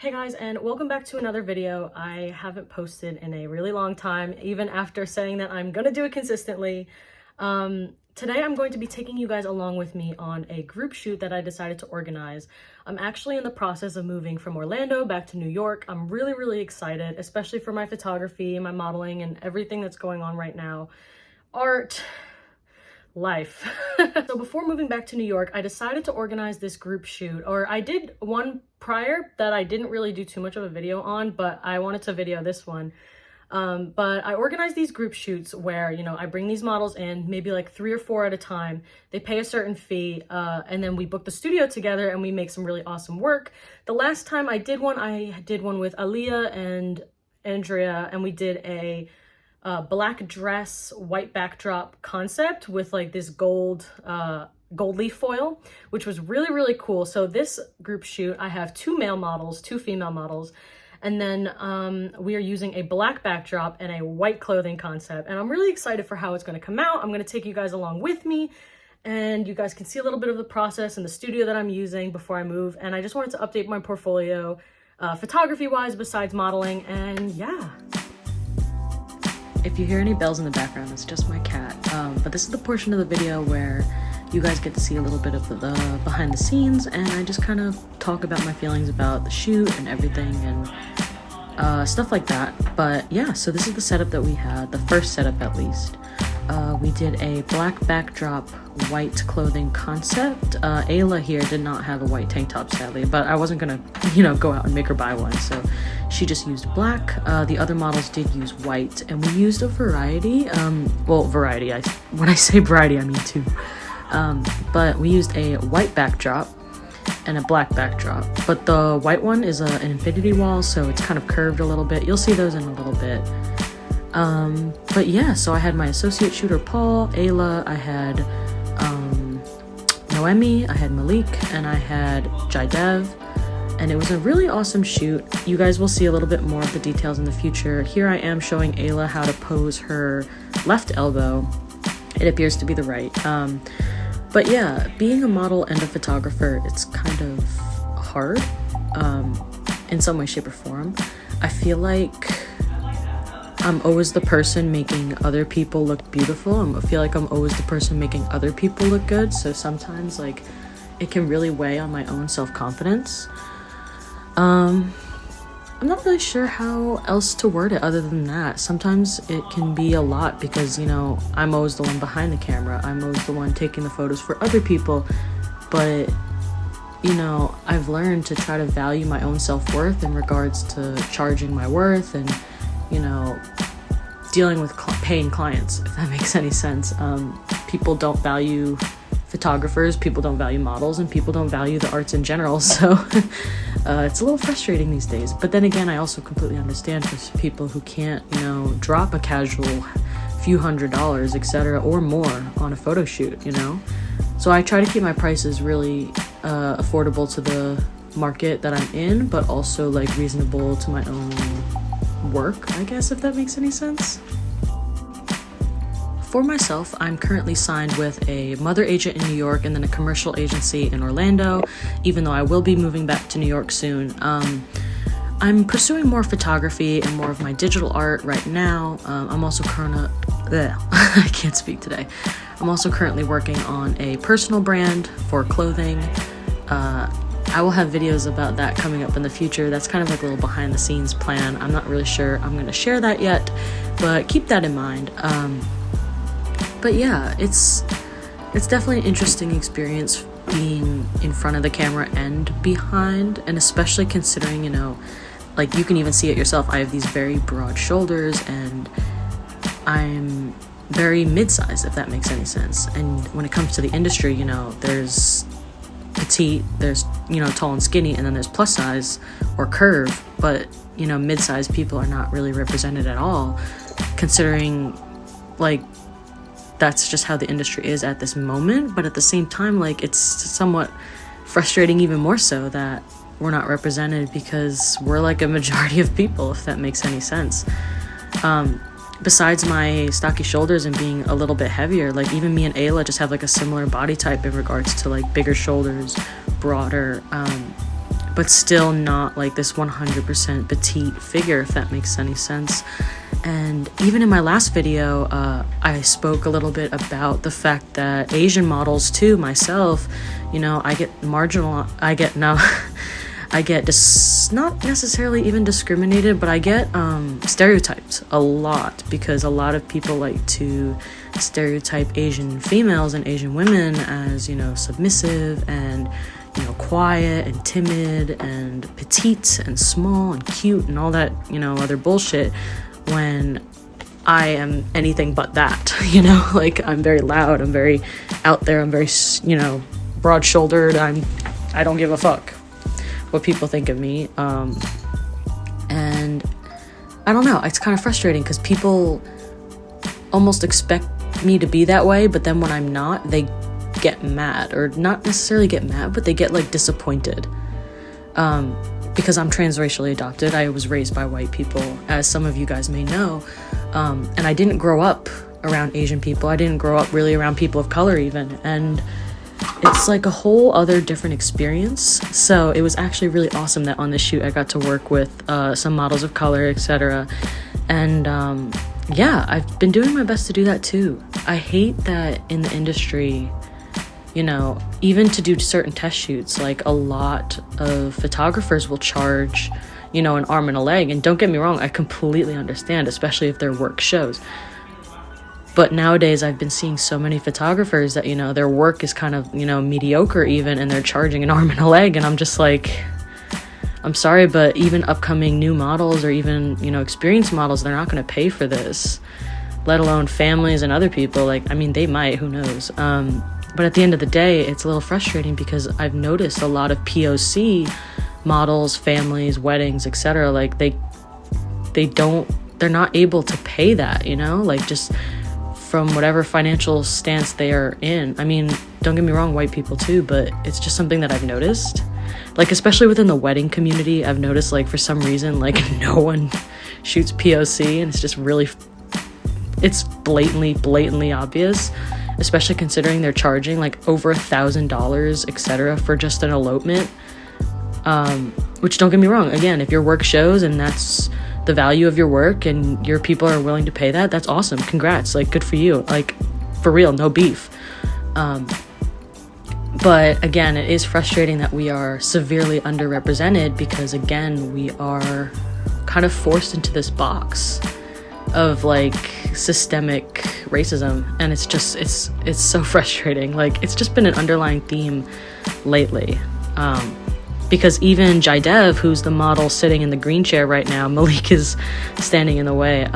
Hey guys, and welcome back to another video. I haven't posted in a really long time, even after saying that I'm gonna do it consistently. Today I'm going to be taking you guys along with me on a group shoot that I decided to organize. I'm actually in the process of moving from Orlando back to New York. I'm really excited, especially for my photography, my modeling, and everything that's going on right now. Art, life. So before moving back to New York, I decided to organize this group shoot, or I did one prior that I didn't really do too much of a video on, but I wanted to video this one. But I organize these group shoots where, I bring these models in, maybe like 3 or 4 at a time. They pay a certain fee, and then we book the studio together and we make some really awesome work. The last time I did one with Ayla and Andrea, and we did a black dress, white backdrop concept with like this gold leaf foil, which was really cool. So this group shoot, I have 2 male models, 2 female models, and then we are using a black backdrop and a white clothing concept. And I'm really excited for how it's going to come out. I'm going to take you guys along with me, and you guys can see a little bit of the process and the studio that I'm using before I move. And I just wanted to update my portfolio photography wise besides modeling, and yeah. If you hear any bells in the background, it's just my cat. But this is the portion of the video where you guys get to see a little bit of the behind the scenes, and I just kind of talk about my feelings about the shoot and everything and stuff like that. But yeah, so this is the setup that we had, the first setup at least. We did a black backdrop, white clothing concept. Ayla here did not have a white tank top, sadly, but I wasn't gonna, go out and make her buy one, so she just used black. The other models did use white, and we used a variety. Variety. When I say variety, I mean 2. But we used a white backdrop and a black backdrop. But the white one is an infinity wall, so it's kind of curved a little bit. You'll see those in a little bit. But yeah, so I had my associate shooter Paul, Ayla, I had Noemi, I had Malik, and I had Jaidev. And it was a really awesome shoot. You guys will see a little bit more of the details in the future. Here I am showing Ayla how to pose her left elbow. It appears to be the right. But yeah, being a model and a photographer, it's kind of hard in some way, shape, or form. I feel like I'm always the person making other people look beautiful. I feel like I'm always the person making other people look good. So sometimes like it can really weigh on my own self-confidence. I'm not really sure how else to word it other than that. Sometimes it can be a lot because, I'm always the one behind the camera. I'm always the one taking the photos for other people. But, I've learned to try to value my own self-worth in regards to charging my worth and, dealing with paying clients, if that makes any sense. People don't value photographers, people don't value models, and people don't value the arts in general, so it's a little frustrating these days. But then again, I also completely understand for people who can't, drop a casual few $100s, etc., or more on a photo shoot, So I try to keep my prices really affordable to the market that I'm in, but also like reasonable to my own work, I guess, if that makes any sense. For myself, I'm currently signed with a mother agent in New York and then a commercial agency in Orlando, even though I will be moving back to New York soon. I'm pursuing more photography and more of my digital art right now. I'm also I can't speak today. I'm also currently working on a personal brand for clothing. I will have videos about that coming up in the future. That's kind of like a little behind the scenes plan. I'm not really sure I'm going to share that yet, but keep that in mind. But yeah, it's definitely an interesting experience being in front of the camera and behind, and especially considering, like you can even see it yourself. I have these very broad shoulders and I'm very mid-sized, if that makes any sense. And when it comes to the industry, there's petite, there's, tall and skinny, and then there's plus size or curve, but, mid-sized people are not really represented at all, considering, like, that's just how the industry is at this moment. But at the same time, like, it's somewhat frustrating even more so that we're not represented because we're like a majority of people, if that makes any sense. Besides my stocky shoulders and being a little bit heavier, like even me and Ayla just have like a similar body type in regards to like bigger shoulders, broader but still not like this 100% petite figure, if that makes any sense. And even in my last video, I spoke a little bit about the fact that Asian models too, myself, you know, I get not necessarily even discriminated, but I get stereotyped a lot, because a lot of people like to stereotype Asian females and Asian women as, you know, submissive and, you know, quiet and timid and petite and small and cute and all that, you know, other bullshit, when I am anything but that, you know. Like, I'm very loud, I'm very out there, I'm very, you know, broad-shouldered, I don't give a fuck what people think of me. And I don't know, it's kind of frustrating because people almost expect me to be that way, but then when I'm not, they get mad, or not necessarily get mad, but they get like disappointed. Because I'm transracially adopted. I was raised by white people, as some of you guys may know, and I didn't grow up around Asian people. I didn't grow up really around people of color even, and it's like a whole other different experience. So it was actually really awesome that on this shoot I got to work with some models of color, etc. And yeah, I've been doing my best to do that too. I hate that in the industry, you know, even to do certain test shoots, like a lot of photographers will charge, you know, an arm and a leg. And don't get me wrong, I completely understand, especially if their work shows. But nowadays I've been seeing so many photographers that, you know, their work is kind of, you know, mediocre even, and they're charging an arm and a leg. And I'm just like, I'm sorry, but even upcoming new models, or even, you know, experienced models, they're not going to pay for this, let alone families and other people. Like, I mean, they might, who knows. But at the end of the day, it's a little frustrating because I've noticed a lot of POC models, families, weddings, etc. Like, they're not able to pay that, you know, like, just from whatever financial stance they are in. I mean, don't get me wrong, white people too, but it's just something that I've noticed. Like, especially within the wedding community, I've noticed, like, for some reason, like, no one shoots POC, and it's just really, it's blatantly obvious, especially considering they're charging like over $1,000, etc. for just an elopement. Which, don't get me wrong, again, if your work shows and that's the value of your work and your people are willing to pay that, that's awesome. Congrats, like, good for you. Like, for real, no beef. But again, it is frustrating that we are severely underrepresented, because again, we are kind of forced into this box of like systemic racism, and it's just, it's so frustrating. Like, it's just been an underlying theme lately. Because even Jaidev, who's the model sitting in the green chair right now, Malik is standing in the way.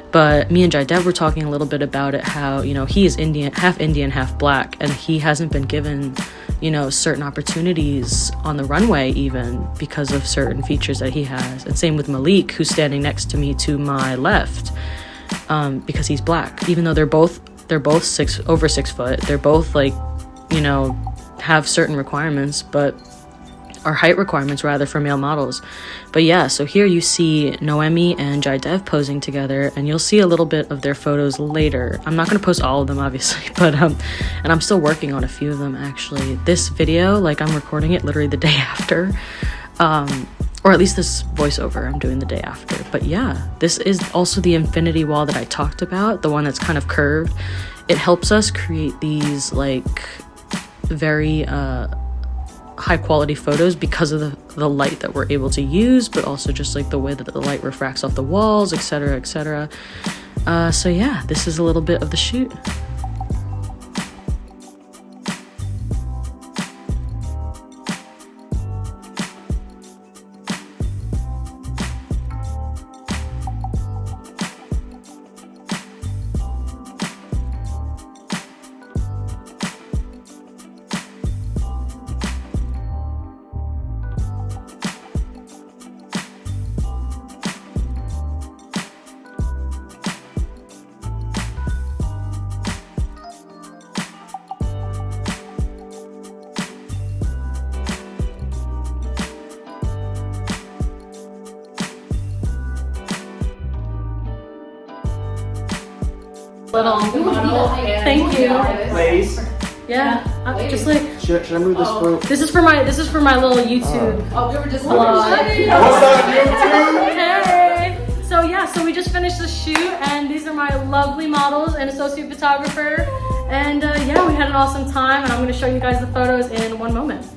But me and Jaidev were talking a little bit about it, how, you know, he is Indian, half black, and he hasn't been given, you know, certain opportunities on the runway even because of certain features that he has. And same with Malik, who's standing next to me to my left, because he's black, even though they're both over 6 foot. They're both, like, you know, have certain requirements, but or height requirements rather, for male models. But yeah, so here you see Noemi and Jaidev posing together, and you'll see a little bit of their photos later. I'm not going to post all of them, obviously, but and I'm still working on a few of them actually. This video, like, I'm recording it literally the day after, or at least this voiceover I'm doing the day after. But yeah, this is also the infinity wall that I talked about, the one that's kind of curved. It helps us create these like very high quality photos because of the light that we're able to use, but also just like the way that the light refracts off the walls, etc., etc. So yeah, this is a little bit of the shoot. Little model. Thank you. Please. Yeah, just like Should I move this for? This is for my little YouTube vlog. What's up, YouTube? Hey. So yeah, so we just finished the shoot, and these are my lovely models and associate photographer. And yeah, we had an awesome time, and I'm going to show you guys the photos in one moment.